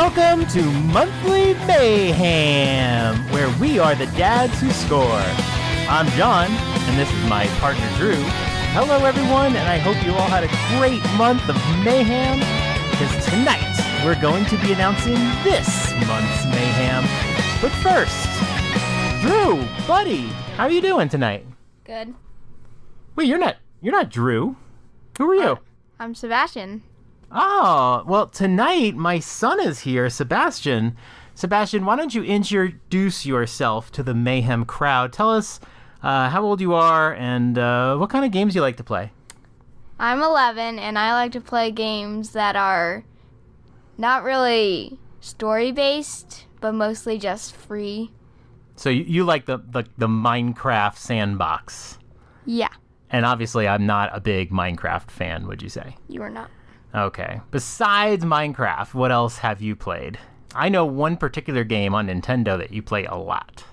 Welcome to Monthly Mayhem, where we are the dads who score. I'm John, and this is my partner Drew. Hello everyone, and I hope you all had a great month of mayhem, because tonight we're going to be announcing this month's mayhem. But first, Drew, buddy, how are you doing tonight? Good. Wait, you're not Drew. Who are you? I'm Sebastian. Oh, well, tonight my son is here, Sebastian. Sebastian, why don't you introduce yourself to the Mayhem crowd? Tell us how old you are and what kind of games you like to play. I'm 11, and I like to play games that are not really story-based, but mostly just free. So you like the Minecraft sandbox. Yeah. And obviously I'm not a big Minecraft fan, would you say? You are not. Okay. Besides Minecraft, what else have you played? I know one particular game on Nintendo that you play a lot.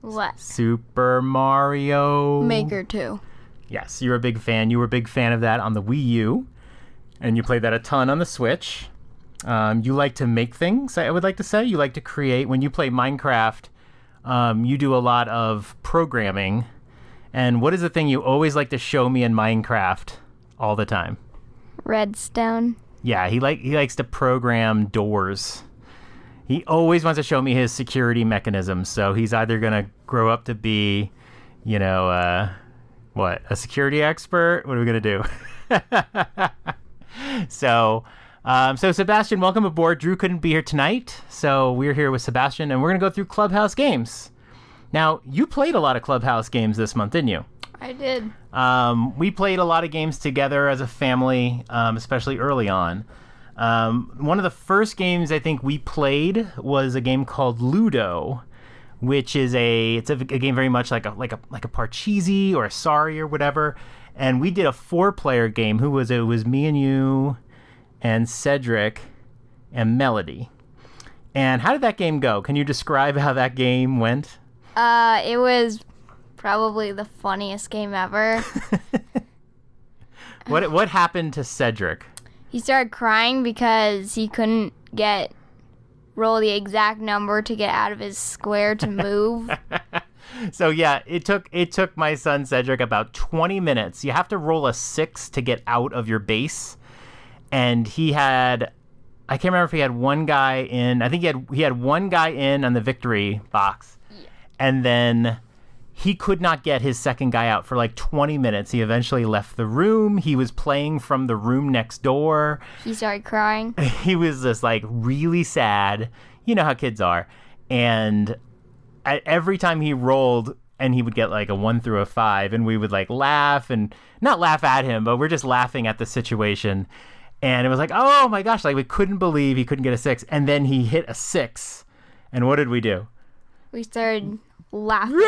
What? Super Mario Maker 2. Yes, you're a big fan. You were a big fan of that on the Wii U, and you played that a ton on the Switch. You like to make things, I would like to say. You like to create. When you play Minecraft, you do a lot of programming. And what is the thing you always like to show me in Minecraft all the time? Redstone. Yeah, he likes to program doors. He always wants to show me his security mechanisms. So he's either going to grow up to be, a security expert? What are we going to do? So Sebastian, welcome aboard. Drew couldn't be here tonight, so we're here with Sebastian, and we're going to go through Clubhouse Games. Now, you played a lot of Clubhouse Games this month, didn't you? I did. We played a lot of games together as a family, especially early on. One of the first games I think we played was a game called Ludo, which is a game very much like a Parcheesi or a Sorry or whatever. And we did a 4-player game. It was me and you and Cedric and Melody. And how did that game go? Can you describe how that game went? It was probably the funniest game ever. What happened to Cedric? He started crying because he couldn't roll the exact number to get out of his square to move. So yeah, it took my son Cedric about 20 minutes. You have to roll a 6 to get out of your base. And I can't remember if he had one guy in. I think he had one guy in on the victory box. Yeah. And then he could not get his second guy out for like 20 minutes. He eventually left the room. He was playing from the room next door. He started crying. He was just like really sad. You know how kids are. And every time he rolled, and he would get like a 1 through a 5, and we would like laugh, and not laugh at him, but we're just laughing at the situation. And it was like, oh my gosh, like we couldn't believe he couldn't get a 6. And then he hit a 6. And what did we do? We started laughing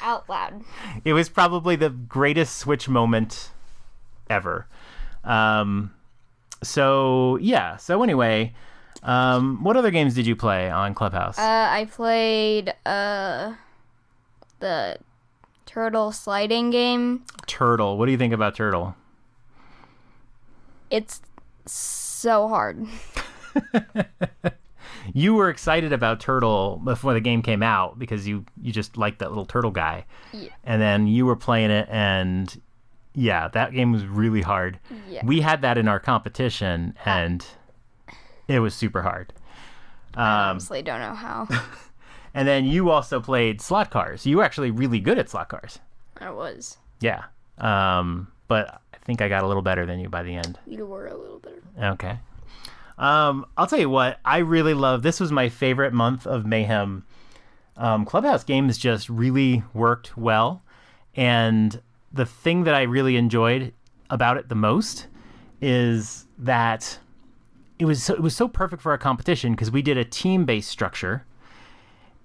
out loud. It was probably the greatest Switch moment ever. So anyway, what other games did you play on Clubhouse? I played the Turtle sliding game. Turtle. What do you think about Turtle? It's so hard. You were excited about Turtle before the game came out because you just liked that little turtle guy. Yeah. And then you were playing it, and yeah, that game was really hard. Yeah. We had that in our competition, and it was super hard. I honestly don't know how. And then you also played slot cars. You were actually really good at slot cars. I was. Yeah. But I think I got a little better than you by the end. You were a little better. Okay. I'll tell you what, I really love, this was my favorite month of Mayhem. Clubhouse Games just really worked well. And the thing that I really enjoyed about it the most is that it was so perfect for our competition because we did a team-based structure.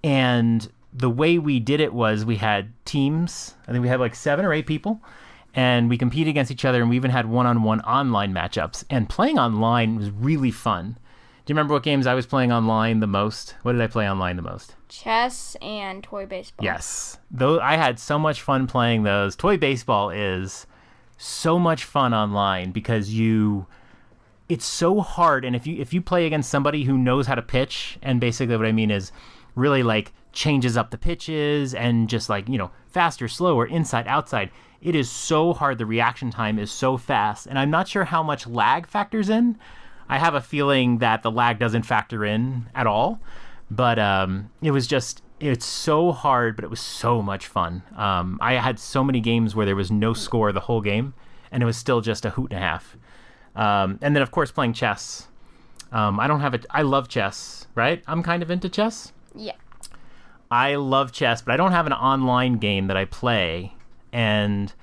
And the way we did it was we had teams. I think we had like 7 or 8 people. And we competed against each other, and we even had one-on-one online matchups. And playing online was really fun. Do you remember what games I was playing online the most? What did I play online the most? Chess and toy baseball. Yes. I had so much fun playing those. Toy baseball is so much fun online because it's so hard. And if you play against somebody who knows how to pitch, and basically what I mean is really like changes up the pitches and just like, faster, slower, inside, outside, it is so hard. The reaction time is so fast. And I'm not sure how much lag factors in. I have a feeling that the lag doesn't factor in at all. But it's so hard, but it was so much fun. I had so many games where there was no score the whole game, and it was still just a hoot and a half. And then, of course, playing chess. I love chess, right? I'm kind of into chess. Yeah. I love chess, but I don't have an online game that I play. And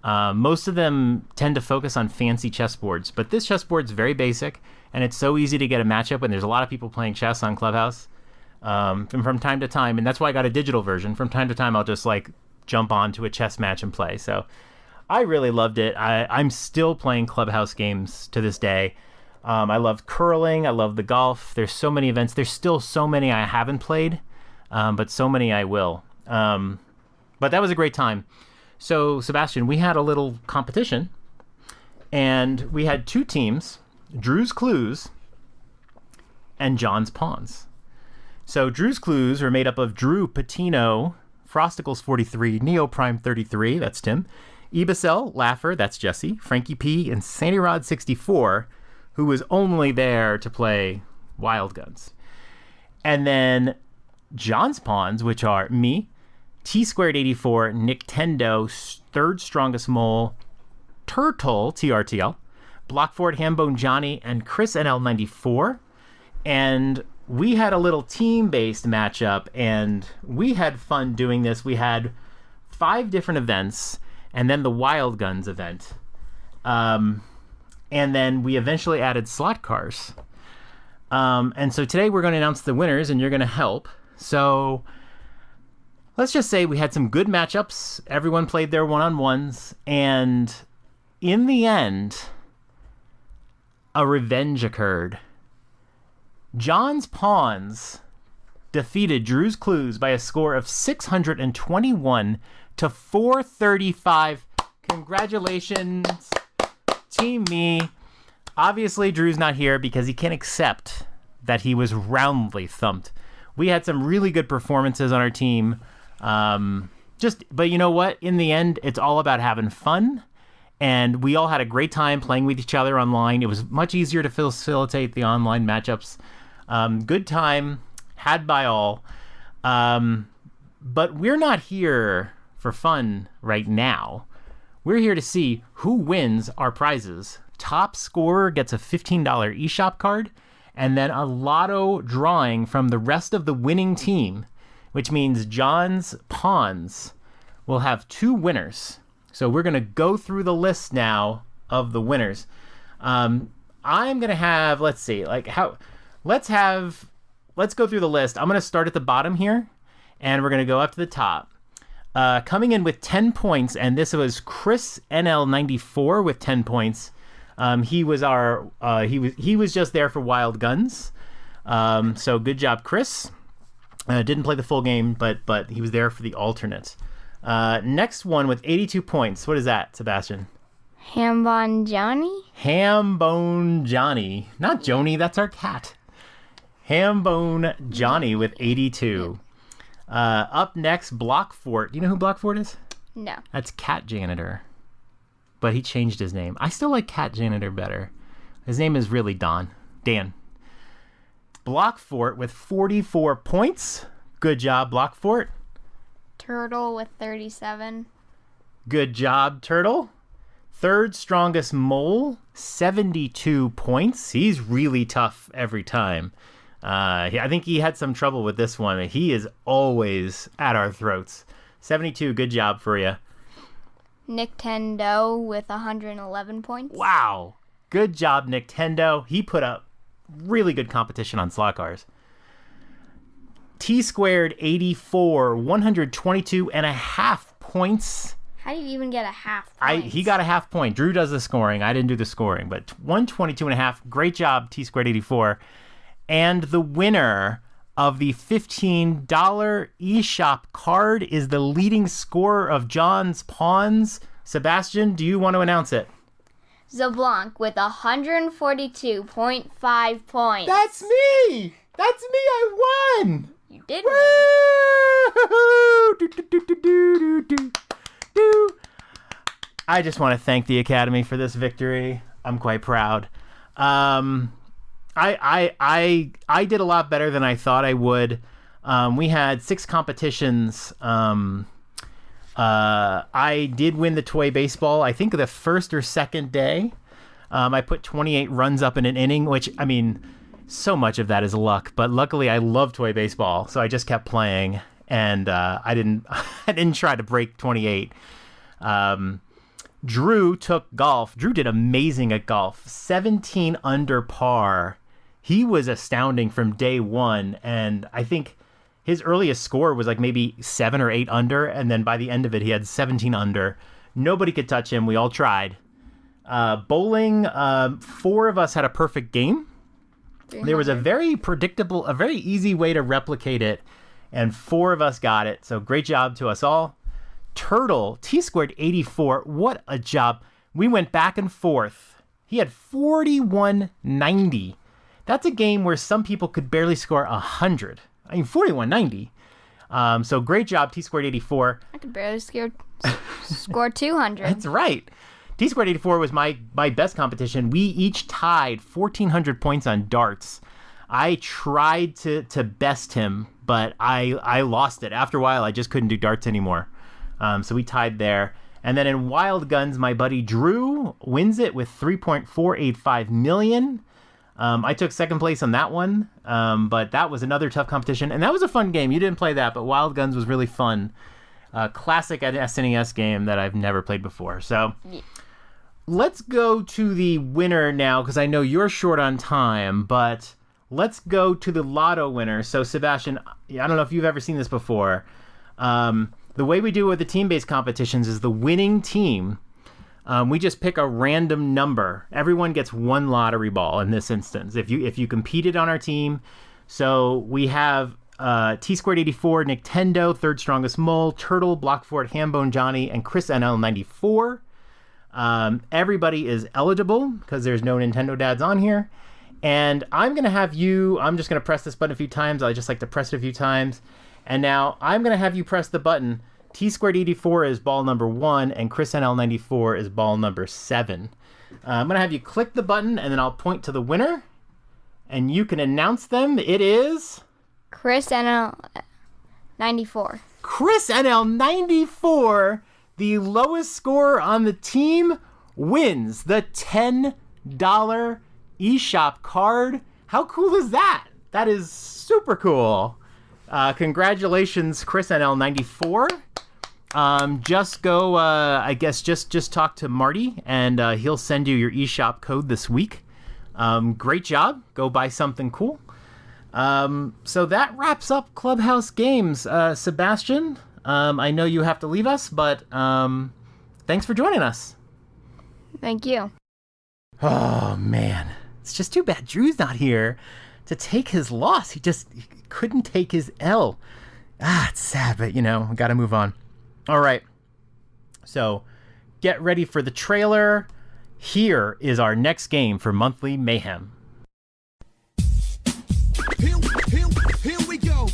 most of them tend to focus on fancy chessboards. But this chessboard's very basic, and it's so easy to get a matchup, and there's a lot of people playing chess on Clubhouse. From time to time, and that's why I got a digital version. From time to time, I'll just like jump on to a chess match and play. So I really loved it. I'm still playing Clubhouse Games to this day. I love curling. I love the golf. There's so many events. There's still so many I haven't played, but so many I will. But that was a great time. So, Sebastian, we had a little competition, and we had two teams, Drew's Clues and John's Pawns. So Drew's Clues are made up of Drew Patino, Frosticles 43, Neoprime 33, that's Tim, Ebicel, Laffer, that's Jesse, Frankie P, and Sandy Rod 64, who was only there to play Wild Guns. And then John's Pawns, which are me, T-Squared 84, Nintendo, Third Strongest Mole, Turtle, TRTL, Blockford, Hambone Johnny, and Chris NL94. And we had a little team-based matchup, and we had fun doing this. We had 5 different events, and then the Wild Guns event. And then we eventually added slot cars. And so today we're going to announce the winners, and you're going to help. So let's just say we had some good matchups. Everyone played their one-on-ones, and in the end, a revenge occurred. John's Pawns defeated Drew's Clues by a score of 621 to 435. Congratulations, Team Me. Obviously, Drew's not here because he can't accept that he was roundly thumped. We had some really good performances on our team. But you know what? In the end, it's all about having fun. And we all had a great time playing with each other online. It was much easier to facilitate the online matchups. Good time, had by all. But we're not here for fun right now. We're here to see who wins our prizes. Top scorer gets a $15 eShop card, and then a lotto drawing from the rest of the winning team, which means John's Pawns will have 2 winners. So we're going to go through the list now of the winners. I'm going to have, let's go through the list. I'm going to start at the bottom here, and we're going to go up to the top. Coming in with 10 points, and this was Chris NL94 with 10 points. He was just there for Wild Guns. So good job, Chris. Didn't play the full game, but he was there for the alternate. Next one with 82 points. What is that, Sebastian? Hambone Johnny? Hambone Johnny. Not Joni, that's our cat. Hambone Johnny with 82. Up next, Blockfort. Do you know who Blockfort is? No. That's Cat Janitor. But he changed his name. I still like Cat Janitor better. His name is really Dan. Blockfort with 44 points. Good job, Blockfort. Turtle with 37. Good job, Turtle. Third strongest Mole, 72 points. He's really tough every time. I think he had some trouble with this one. He is always at our throats. 72, good job for you. Nintendo with 111 points. Wow. Good job, Nintendo. He put up really good competition on slot cars. T-Squared 84, 122 and a half points. How did you even get a half point? He got a half point. Drew does the scoring. I didn't do the scoring, but 122 and a half. Great job, T-Squared 84. And the winner of the $15 eShop card is the leading scorer of John's Pawns. Sebastian, do you want to announce it? Zablanc with 142.5 points. That's me! That's me! I won! You did Woo! I just want to thank the Academy for this victory. I'm quite proud. I did a lot better than I thought I would. We had 6 competitions. I did win the toy baseball, I think the first or second day. I put 28 runs up in an inning, which, I mean, so much of that is luck. But luckily, I love toy baseball, so I just kept playing, and I didn't try to break 28. Drew took golf. Drew did amazing at golf. 17 under par. He was astounding from day one, and I think his earliest score was like maybe 7 or 8 under, and then by the end of it, he had 17 under. Nobody could touch him. We all tried. Bowling, 4 of us had a perfect game. There was a very predictable, a very easy way to replicate it, and 4 of us got it. So great job to us all. Turtle, T-squared 84. What a job. We went back and forth. He had 4190. That's a game where some people could barely score 100. I mean, 4190. So great job, T-squared 84. I could barely score 200. That's right. T-squared 84 was my best competition. We each tied 1,400 points on darts. I tried to best him, but I lost it. After a while, I just couldn't do darts anymore. So we tied there. And then in Wild Guns, my buddy Drew wins it with 3.485 million. I took second place on that one, but that was another tough competition. And that was a fun game. You didn't play that, but Wild Guns was really fun. Classic SNES game that I've never played before. So let's go to the winner now, because I know you're short on time, but let's go to the Lotto Winner. So Sebastian, I don't know if you've ever seen this before. The way we do it with the team-based competitions is the winning team, we just pick a random number. Everyone gets 1 lottery ball in this instance, if you competed on our team. So we have T-squared 84, Nintendo, Third Strongest Mole, Turtle, Blockfort, Hambone Johnny, and Chris NL 94. Everybody is eligible because there's no Nintendo dads on here. And I'm just going to press this button a few times. I just like to press it a few times. And now I'm going to have you press the button. T-squared 84 is ball number 1, and Chris NL 94 is ball number 7. I'm going to have you click the button, and then I'll point to the winner, and you can announce them. It is Chris NL 94. Chris NL 94, the lowest scorer on the team, wins the $10 eShop card. How cool is that? That is super cool. Congratulations, Chris NL 94. Just go, I guess, just talk to Marty, and he'll send you your eShop code this week. Great job. Go buy something cool. So that wraps up Clubhouse Games. Sebastian, I know you have to leave us, but thanks for joining us. Thank you. Oh, man. It's just too bad Drew's not here to take his loss. He couldn't take his L. It's sad, but, we got to move on. All right. So get ready for the trailer. Here is our next game for Monthly Mayhem. Here we go.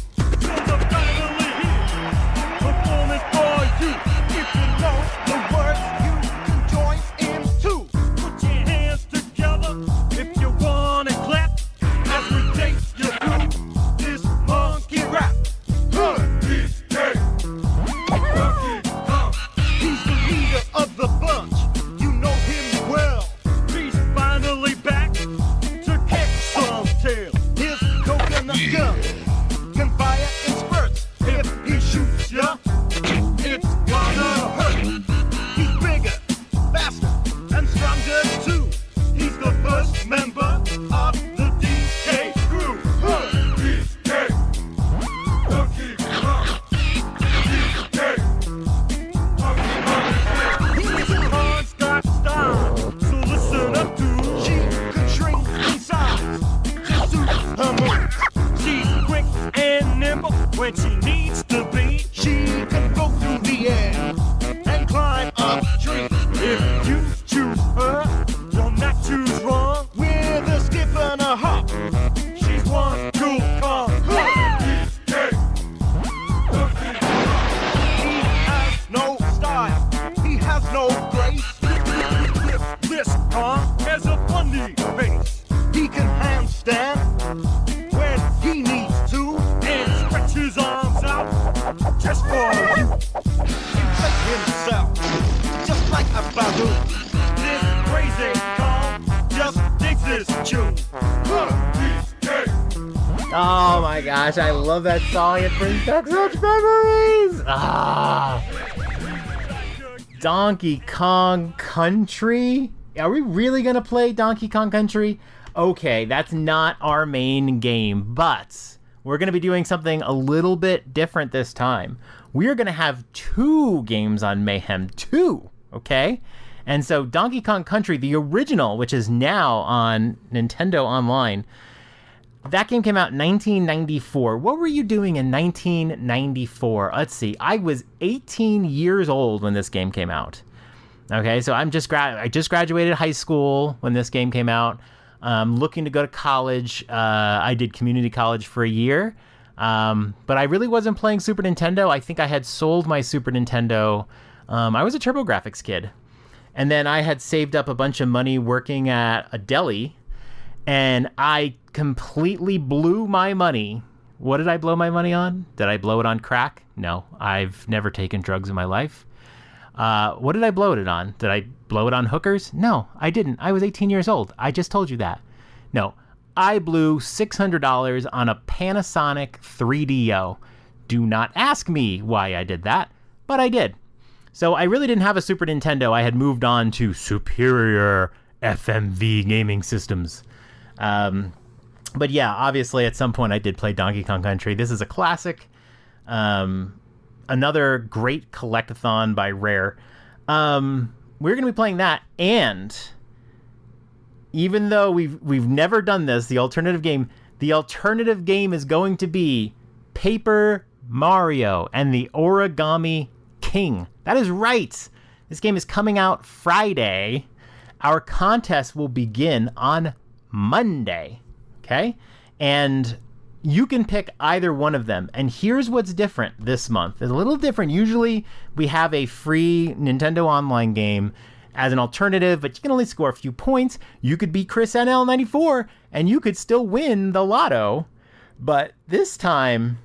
Performing for you. If you know the words, you can join in too. Put your hands together if you want to clap. As we take you through this monkey rap. He's dead. He's the leader of the bunch. You know him well. He's finally back. Kong has a funny face. He can handstand when he needs to and stretch his arms out just for you. Inflate himself just like a balloon. This crazy Kong just digs this tune. Oh my gosh, I love that song. It brings back such memories. Donkey Kong Country? Are we really going to play Donkey Kong Country? Okay, that's not our main game, but we're going to be doing something a little bit different this time. We are going to have 2 games on Mayhem, 2, okay? And so Donkey Kong Country, the original, which is now on Nintendo Online, that game came out in 1994. What were you doing in 1994? Let's see. I was 18 years old when this game came out. Okay, so I just graduated high school when this game came out. Looking to go to college. I did community college for a year. But I really wasn't playing Super Nintendo. I think I had sold my Super Nintendo. I was a TurboGrafx kid. And then I had saved up a bunch of money working at a deli. And I completely blew my money. What did I blow my money on? Did I blow it on crack? No, I've never taken drugs in my life. What did I blow it on? Did I blow it on hookers? No, I didn't. I was 18 years old. I just told you that. No, I blew $600 on a Panasonic 3DO. Do not ask me why I did that, but I did. So I really didn't have a Super Nintendo. I had moved on to superior FMV gaming systems. But yeah, obviously at some point I did play Donkey Kong Country. This is a classic. Another great collectathon by Rare. We're going to be playing that, and even though we've never done this, the alternative game is going to be Paper Mario and the Origami King. That is right. This game is coming out Friday. Our contest will begin on Monday, okay? And you can pick either one of them. And here's what's different this month. It's a little different. Usually we have a free Nintendo Online game as an alternative, but you can only score a few points. You could be Chris NL94 and you could still win the lotto. But this time,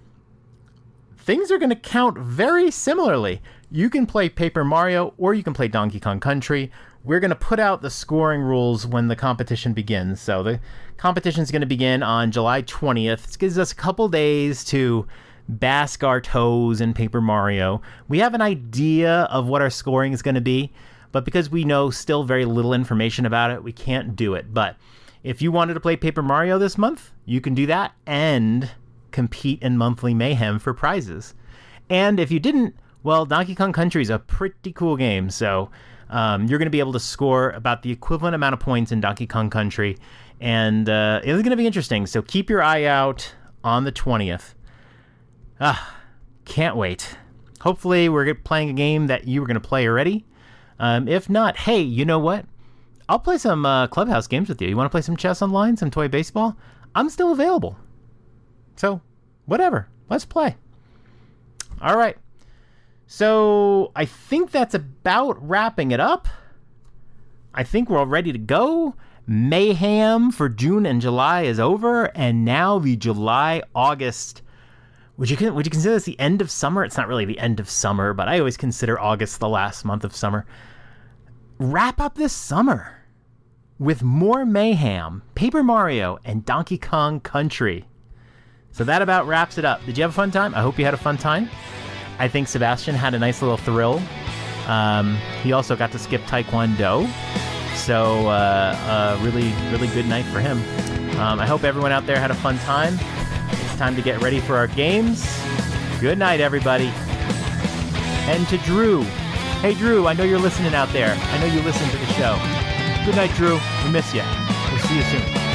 things are going to count very similarly. You can play Paper Mario or you can play Donkey Kong Country. We're going to put out the scoring rules when the competition begins. So the competition is going to begin on July 20th. This gives us a couple days to bask our toes in Paper Mario. We have an idea of what our scoring is going to be, but because we know still very little information about it, we can't do it. But if you wanted to play Paper Mario this month, you can do that and compete in Monthly Mayhem for prizes. And if you didn't, well, Donkey Kong Country is a pretty cool game, so you're going to be able to score about the equivalent amount of points in Donkey Kong Country, and it's going to be interesting, so keep your eye out on the 20th. Can't wait. Hopefully we're playing a game that you were going to play already. If not, hey, you know what? I'll play some Clubhouse Games with you. You want to play some chess online, some toy baseball? I'm still available. So, whatever. Let's play. All right. So, I think that's about wrapping it up. I think we're all ready to go. Mayhem for June and July is over, and now the July-August. Would you consider this the end of summer? It's not really the end of summer, but I always consider August the last month of summer. Wrap up this summer with more Mayhem, Paper Mario, and Donkey Kong Country. So that about wraps it up. Did you have a fun time? I hope you had a fun time. I think Sebastian had a nice little thrill. He also got to skip Taekwondo. So really, really good night for him. I hope everyone out there had a fun time. It's time to get ready for our games. Good night, everybody. And to Drew. Hey, Drew, I know you're listening out there. I know you listen to the show. Good night, Drew. We miss you. We'll see you soon.